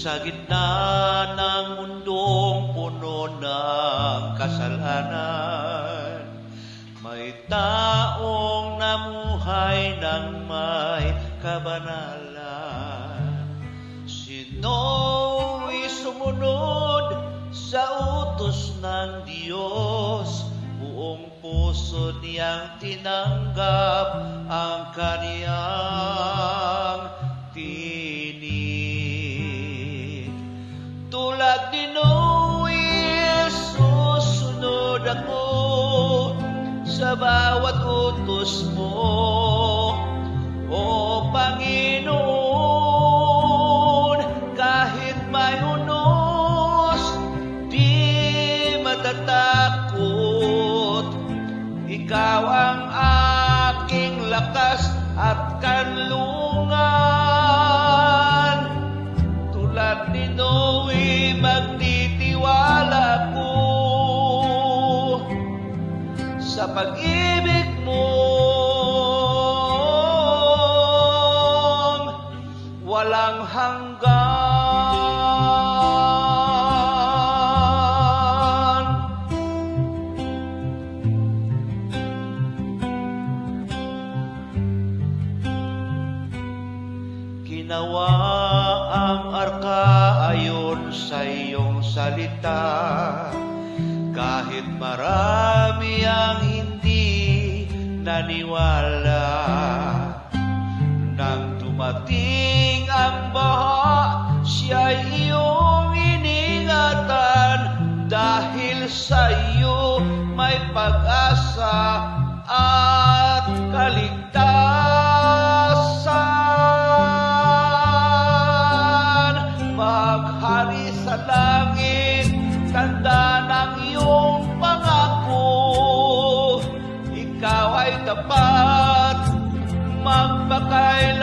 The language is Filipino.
Sa gitna ng mundong puno ng kasalanan, may taong namuhay ng may kabanalan. Sino'y sumunod sa utos ng Diyos, buong puso niyang tinanggap ang kaniyang tinig. Tulad ni Noe, susunod ako sa bawat utos mo, O Panginoon. Kahit may unos, di matatakot. Ikaw ang aking lakas at kanlungan. Tulad ni Noe, magtitiwala ko sa pag-ibig mong walang hanggan. Ginawa ang arka ayon sa iyong salita, kahit marami ang hindi naniwala. Nang dumating ang baha, siya'y iyong iningatan. Dahil sa iyo may pag-asa at kaligtasan. Maghari sa langit, tanda ng iyong pangako. Ikaw ay tapat, magpakailanman.